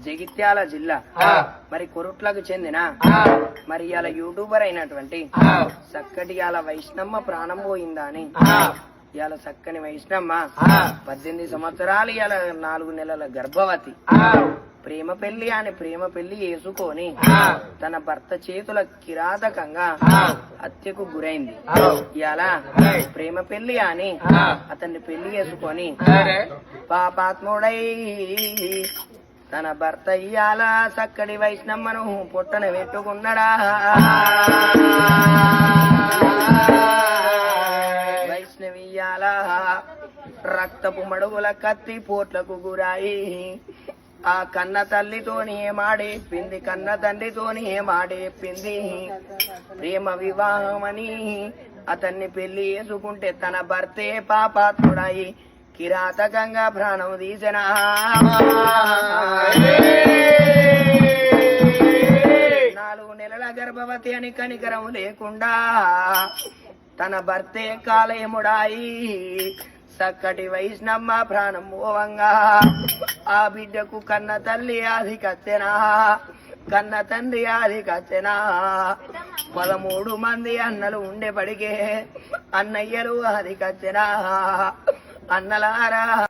జగిత్యాల జిల్లా మరి కొరుట్లకు చెందిన మరి ఇలా యూట్యూబర్ అయినటువంటి చక్కటి ఇలా వైష్ణమ్మ ప్రాణం పోయిందా అని ఇవాళ చక్కని వైష్ణమ్మ 18 సంవత్సరాలు ఇలా 4 నెలల గర్భవతి ప్రేమ పెళ్లి అని ప్రేమ పెళ్లి చేసుకొని తన భర్త చేతుల కిరాతకంగా హత్యకు గురైంది. ఇలా ప్రేమ పెళ్లి అని అతన్ని పెళ్లి చేసుకొని పాపాత్ముడై తన భర్త ఇయ్యాల చక్కటి వైష్ణమ్మను పొట్టన పెట్టుకున్నాడా. వైష్ణవియ్యాల రక్తపు మడుగుల కత్తి పోట్లకు గురాయి ఆ కన్న తల్లితోని ఏమాడేపింది, కన్న తండ్రితోని ఏమాడేపింది. ప్రేమ వివాహమని అతన్ని పెళ్లి చేసుకుంటే తన భర్తే పాపాత్ముడాయి కిరాతకంగా ప్రాణం తీసిన. 4 నెలల గర్భవతి అని కనికరం లేకుండా తన భర్తే కాలయముడాయి చక్కటి వైష్ణమ్మ ప్రాణం పోవంగా ఆ బిడ్డకు కన్న తల్లి ఆది కత్తెనా, కన్న తండ్రి ఆది కత్తెనా. 13 మంది అన్నలు ఉండేపడికే అన్నయ్యలు ఆది కత్తెనా. అన్నలారా